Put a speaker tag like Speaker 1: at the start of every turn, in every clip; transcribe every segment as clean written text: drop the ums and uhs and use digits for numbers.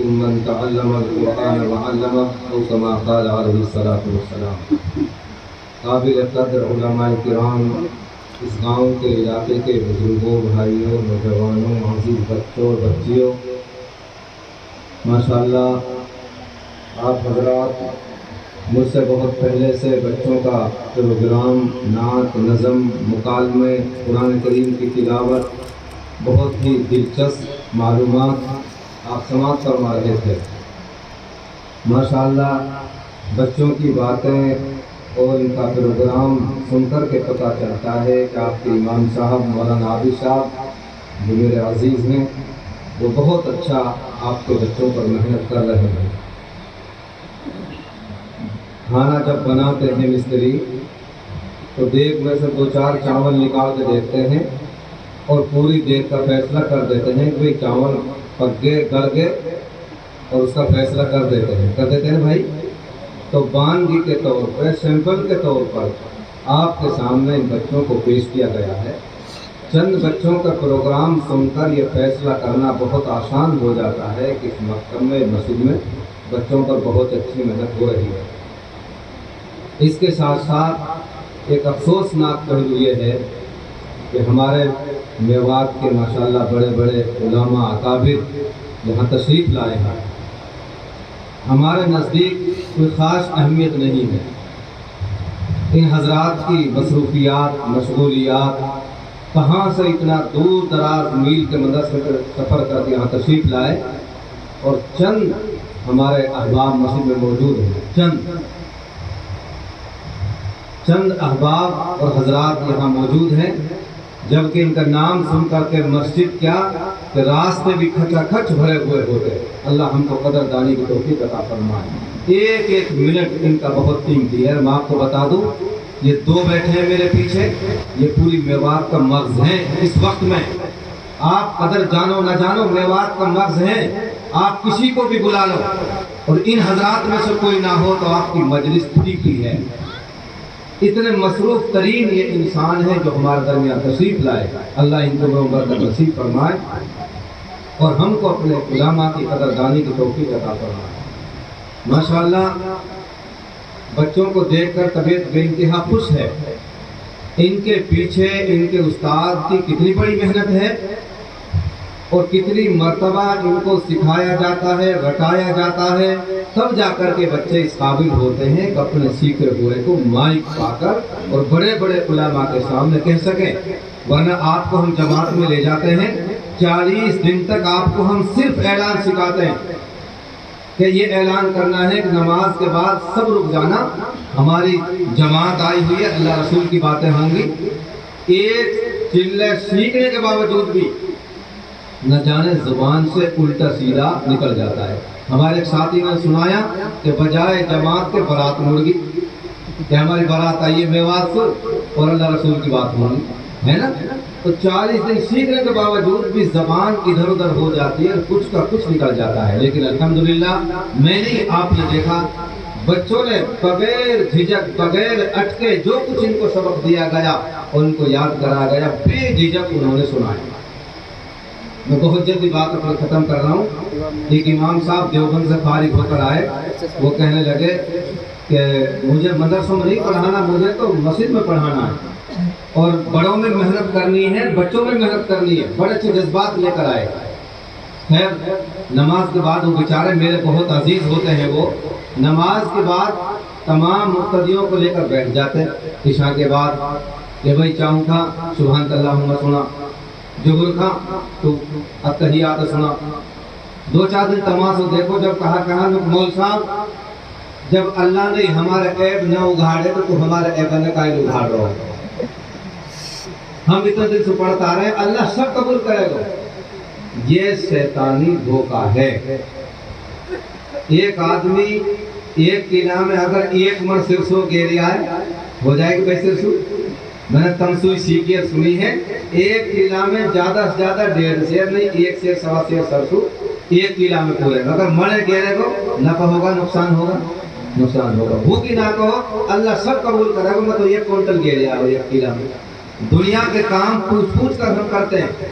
Speaker 1: خيركم من تعلم القرآن وعلمه أو كما قال عليه الصلاة والسلام۔ قابل قدر علماء کرام، اس گاؤں کے علاقے کے بزرگوں، بھائیوں، نوجوانوں، عزیز بچوں اور بچیوں، ماشاءاللہ آپ حضرات مجھ سے بہت پہلے سے بچوں کا پروگرام، نعت، نظم، مکالمے، قرآن کریم کی تلاوت، بہت ہی دلچسپ معلومات آپ سماعت فرما رہے تھے۔ ماشاءاللہ بچوں کی باتیں اور ان کا پروگرام سن کر کے پتہ چلتا ہے کہ آپ کے امام صاحب مولانا عابد صاحب جو میرے عزیز ہیں، وہ بہت اچھا آپ کے بچوں پر محنت کر رہے ہیں۔ کھانا جب بناتے ہیں مستری تو دیگ میں سے 2-4 چاول نکال کے دیکھتے ہیں اور پوری دیگ کا فیصلہ کر دیتے ہیں کہ چاول پک گئے، گل گئے، اور اس کا فیصلہ کر دیتے ہیں بھائی۔ تو بانگی کے طور پر، سیمپل کے طور پر آپ کے سامنے ان بچوں کو پیش کیا گیا ہے۔ چند بچوں کا پروگرام سن کر یہ فیصلہ کرنا بہت آسان ہو جاتا ہے کہ اس مکتب میں، مسجد میں بچوں پر بہت اچھی محنت ہو رہی ہے۔ اس کے ساتھ ساتھ ایک افسوسناک پہلو یہ ہے کہ ہمارے میوات کے ماشاءاللہ بڑے بڑے علماء اکابر یہاں تشریف لائے ہیں، ہمارے نزدیک کوئی خاص اہمیت نہیں ہے۔ ان حضرات کی مصروفیات، مشغولیات، کہاں سے اتنا دور دراز میل کے مدد سے سفر کر کے یہاں تشریف لائے، اور چند ہمارے احباب مسجد میں موجود ہیں، چند احباب اور حضرات یہاں موجود ہیں، جبکہ ان کا نام سن کر کے مسجد کیا کہ راستے بھی کھچا کھچ بھرے ہوئے ہوتے۔ اللہ ہم کو قدردانی کی توفیق عطا فرمائے۔ ایک ایک منٹ ان کا بہت قیمتی ہے۔ میں آپ کو بتا دوں، یہ 2 بیٹھے ہیں میرے پیچھے، یہ پوری میوات کا مغز ہیں۔ اس وقت میں آپ قدر جانو نہ جانو، میوات کا مغز ہیں، آپ کسی کو بھی بلا لو اور ان حضرات میں سے کوئی نہ ہو تو آپ کی مجلس پھیکی ہے۔ اتنے مصروف ترین یہ انسان ہے جو ہمارے درمیان تشریف لائے۔ اللہ ان کو برکت نصیب فرمائے اور ہم کو اپنے علماء کی قدردانی کی توفیق عطا فرمائے۔ ماشاءاللہ بچوں کو دیکھ کر طبیعت بے انتہا خوش ہے۔ ان کے پیچھے ان کے استاد کی کتنی بڑی محنت ہے اور کتنی مرتبہ ان کو سکھایا جاتا ہے، رٹایا جاتا ہے، تب جا کر کے بچے اس قابل ہوتے ہیں کہ اپنے سیکھے ہوئے کو مائک پا کر اور بڑے بڑے علماء کے سامنے کہہ سکیں۔ ورنہ آپ کو ہم جماعت میں لے جاتے ہیں، 40 دن تک آپ کو ہم صرف اعلان سکھاتے ہیں کہ یہ اعلان کرنا ہے کہ نماز کے بعد سب رک جانا، ہماری جماعت آئی ہوئی ہے، اللہ رسول کی باتیں ہوں گی۔ ایک چلے سیکھنے کے باوجود بھی نہ جانے زبان سے الٹا سیدھا نکل جاتا ہے۔ ہمارے ایک ساتھی نے سنایا کہ بجائے جماعت کے برات مڑ گئی، کہ ہماری برات آئیے میوات سے اور اللہ رسول کی بات مانی ہے نا۔ تو 40 دن سیکھنے کے باوجود بھی زبان ادھر ادھر ہو جاتی ہے، کچھ کا کچھ نکل جاتا ہے۔ لیکن الحمدللہ میں نے آپ نے دیکھا بچوں نے بغیر جھجک، بغیر اٹکے جو کچھ ان کو سبق دیا گیا اور ان کو یاد کرایا گیا، بے جھجک انہوں نے سنایا۔ میں بہت جلدی بات اپنی ختم کر رہا ہوں۔ ایک امام صاحب دیوبند سے فارغ ہو کر آئے، وہ کہنے لگے کہ مجھے مدرسوں میں نہیں پڑھانا، مجھے تو مسجد میں پڑھانا ہے، اور بڑوں میں محنت کرنی ہے، بچوں میں محنت کرنی ہے۔ بڑے اچھے جذبات لے کر آئے۔ خیر نماز کے بعد وہ بیچارے میرے بہت عزیز ہوتے ہیں، وہ نماز کے بعد تمام مقتدیوں کو لے کر بیٹھ جاتے۔ عشاء کے بعد کہ بھائی چاہوں تھا سبحان اللہ سنا، ظہر کا تو التحیات سنا، 2-4 دن تماشا دیکھو۔ جب کہا مول صاحب جب اللہ نے ہمارے عیب نہ اگاڑے تو ہمارے عیب نے کائیں اگاڑ رہا ہے؟ ہم اتنے دن سے پڑھتا آ رہے ہیں، اللہ سب قبول کرے گا۔ یہ شیطانی دھوکہ ہے۔ ایک آدمی ایک قلعہ میں اگر 1 من سرسوں گیری آئے ہو جائے گی بھائی سرسوں؟ میں نے تمسوئی سیکھی اور سنی ہے، ایک قلعہ میں زیادہ سے زیادہ 1.5 سیر نہیں، 1 سیر 1.25 سیر سرسوں ایک قلعہ میں پورے گا۔ اگر مڑے گیرے کو نفع ہوگا، نقصان ہوگا، نقصان ہوگا۔ بھوکی نہ کہو، اللہ سب قبول کرے گا۔ میں تو 1 کوئنٹل گیرے آؤ ایک قلعہ میں۔ دنیا کے کام پوچھ پوچھ کر ہم کرتے ہیں،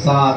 Speaker 1: 7,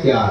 Speaker 1: 4।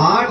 Speaker 1: 8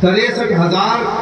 Speaker 1: 63,000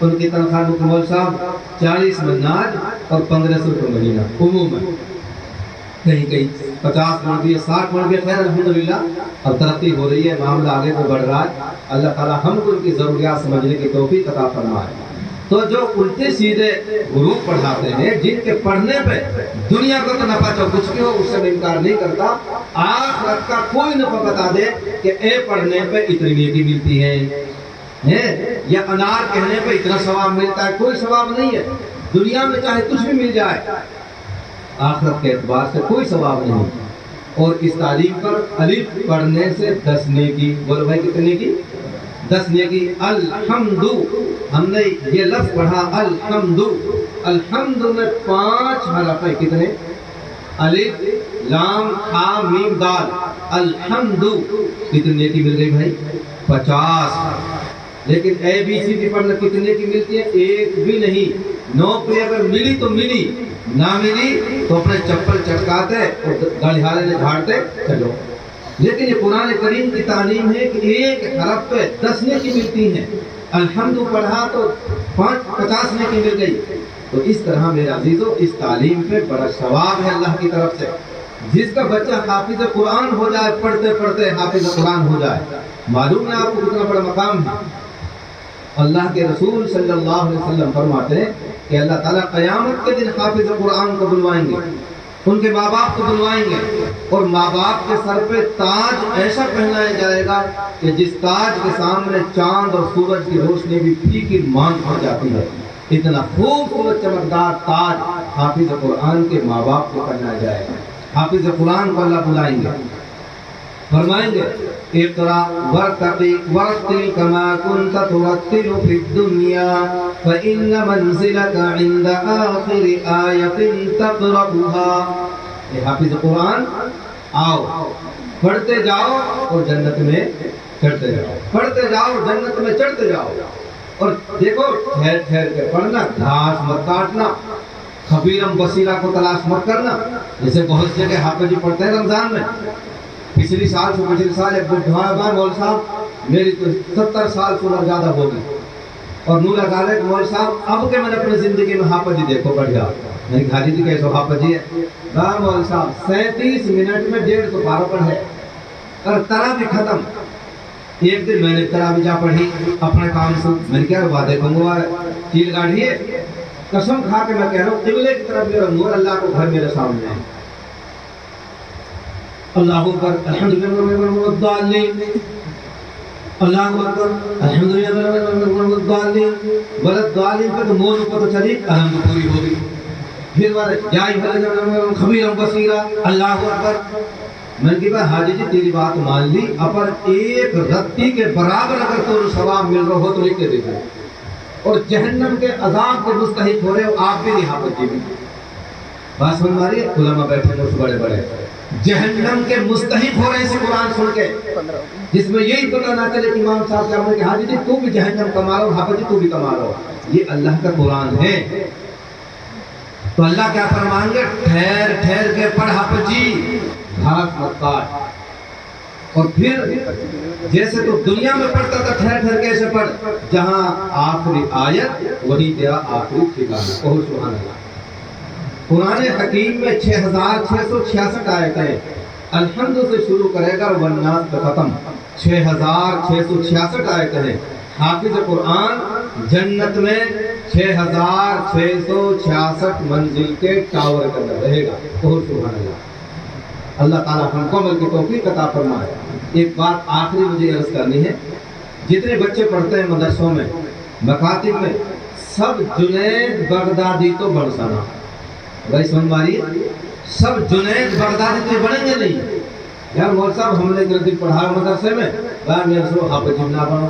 Speaker 1: ان کی تنخواہ مول صاحب 40 مناج اور 1500 روپے مہینہ عموماً، کہیں کہیں 50 بڑھ گئی 60 بڑھ گئے، خیر الحمدللہ اب ترقی ہو رہی ہے، معاملہ آگے کو بڑھ رہا ہے۔ اللہ تعالیٰ ہم کو ان کی ضروریات سمجھنے کی توفیق عطا فرمائے۔ تو جو الٹے سیدھے گروپ پڑھاتے ہیں، جن کے پڑھنے پہ دنیا کو تو نفع تو کچھ بھی ہو اس سے میں انکار نہیں کرتا، آخرت کا کوئی نفع بتا دے کہ اے پڑھنے پہ اتنی نیکی ملتی ہے یا انار کہنے پہ اتنا ثواب ملتا ہے، کوئی ثواب نہیں ہے۔ دنیا میں چاہے کچھ بھی مل جائے، آخرت کے اعتبار سے کوئی ثواب نہیں۔ اور اس تعلیم پر الف پڑھنے سے 10 نیکی، بولو بھائی کتنے کی؟ 10 نیکی۔ الحمد، ہم نے یہ لفظ پڑھا الحمد، الحمد میں 5 حرف ہے، کتنے؟ الف لام ہا میم دال، الحمد، کتنے نیکی مل گئی بھائی؟ 50۔ لیکن اے بی سی ڈی پڑھنا کتنے کی ملتی ہے؟ ایک بھی نہیں۔ 9 پہ اگر ملی تو ملی، نہ ملی تو اپنے چپل چٹکاتے اور گڑھیالے نے جھاڑتے چلو۔ لیکن یہ قرآن کریم کی تعلیم ہے کہ ایک حرف پہ 10 نیکی ملتی ہیں۔ الحمد پڑھا تو 50 نیکی مل گئی۔ تو اس طرح میرے عزیزو اس تعلیم پہ بڑا ثواب ہے اللہ کی طرف سے۔ جس کا بچہ حافظ قرآن ہو جائے، پڑھتے پڑھتے حافظ قرآن ہو جائے، معلوم ہے آپ کو کتنا بڑا مقام ہے۔ اللہ کے رسول صلی اللہ علیہ وسلم فرماتے ہیں کہ اللہ تعالیٰ قیامت کے دن حافظ قرآن کو بلوائیں گے، ان کے ماں باپ کو بلوائیں گے، اور ماں باپ کے سر پہ تاج ایسا پہنایا جائے گا کہ جس تاج کے سامنے چاند اور سورج کی روشنی بھی پھیکی ماند ہو جاتی ہے۔ اتنا خوبصورت چمکدار تاج حافظ قرآن کے ماں باپ کو پہنایا جائے گا۔ حافظ قرآن کو اللہ بلائیں گے، فرمائیں گے اقرا ورتقی ورتل کما کنت ترتل فی الدنیا فإن منزلک عند آخر آیت تقرأها۔ اے حافظ قرآن آؤ، پڑھتے جاؤ اور جنت میں چڑھتے جاؤ، پڑھتے جاؤ جنت میں چڑھتے جاؤ۔ اور دیکھو ٹھہر ٹھہر کے پڑھنا، گھاس مت کاٹنا، خبیرم بصیرہ کو تلاش مت کرنا۔ جیسے بہت جگہ حافظ جی پڑھتے ہیں رمضان میں، پچھلی سال ایک بڑھا مول صاحب میری تو 70 سال سے عمر زیادہ ہوگی، اور نور لگا مول صاحب اب کہ میں نے اپنی زندگی میں حافظ جی دیکھو بڑھیا، میں نے گھاڑی جی کیسے حافظ جی ہے مول صاحب 37 منٹ میں 150 پارہ پڑھے اور تراویح ختم۔ ایک دن میں نے تراویح جا پڑھی اپنے کام سے، میں نے کیا وعدے کنگوا چیل گاڑی ہے، قسم کھا کے میں کہہ رہا ہوں قبلے کی طرف میرا نور اللہ کو گھر میرے سامنے ہے۔ اللہ اکبر الحمدللہ والضالین، اللہ اکبر الحمدللہ والضالین، والضالین پہ تو مول کو تو چلی الحمد پوری ہوگی، پھر جائی خبیرم بصیرہ، اللہ اکبر۔ میں نے کہا حاجی جی تیری بات مان لی، اپر ایک رتی کے برابر اگر تو ثواب مل رہا ہو تو لکھ کے دیکھو، اور جہنم کے عذاب کے مستحق ہو رہے ہو آپ بھی نہیں حافظ جی بھی۔ بات سمجھ ماری، علماء بیٹھے ہیں بڑے بڑے جہنم کے مستحق ہو رہے ہیں قرآن سن کے، جس میں یہی پتہ نہ چلے کہ امام صاحب کیا کہ حاجی جی تو بھی جہنم کما رہو، حافظ جی تو بھی کما رہو۔ یہ اللہ کا قرآن ہے، تو اللہ کیا فرمائیں گے؟ ٹھہر ٹھہر کے پڑھ حافظ جی، گھاس مت کاٹ۔ اور پھر جیسے تو دنیا میں پڑھتا تھا ٹھہر ٹھہر کے ایسے پڑھ، جہاں آخری آیت وہی تیرا آخری ٹھکانہ۔ کہو سبحان اللہ۔ قرآن حکیم میں 6666 آیتیں، الحمد سے شروع کرے گا والناس پہ ختم، 6666 آیتیں ہیں۔ حافظ قرآن جنت میں 6666 منزل کے ٹاور کے اندر رہے گا۔ کہو سبحان اللہ۔ اللہ تعالیٰ ہم کو عمل کی توفیق عطا فرمائے۔ ایک بات آخری مجھے عرض کرنی ہے، جتنے بچے پڑھتے ہیں مدرسوں میں مکاتب میں، سب جنید بغدادی تو بن سنا بھائی سمجھ ماری، سب جنید بغدادی تو بنیں گے نہیں یار۔ مول صاحب ہم نے ایک دن پڑھا مدرسے میں، میرے سے حافظ نہ بنو،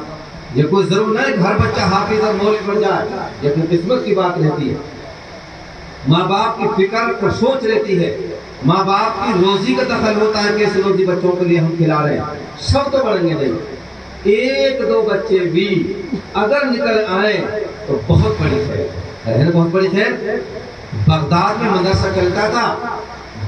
Speaker 1: یہ کوئی ضرور نہیں ہر بچہ حافظ اور مولوی بن جائے، یہ اپنی قسمت کی بات رہتی ہے۔ ماں باپ کی فکر اور سوچ رہتی ہے، ماں باپ کی روزی کا دخل ہوتا ہے، کیسے روزی بچوں کے لیے ہم کھلا رہے ہیں۔ سب تو بڑھیں گے نہیں، ایک دو بچے بھی اگر نکل آئیں تو بہت بڑی خیر ہے، بہت بڑی خیر۔ بغداد میں مدرسہ چلتا تھا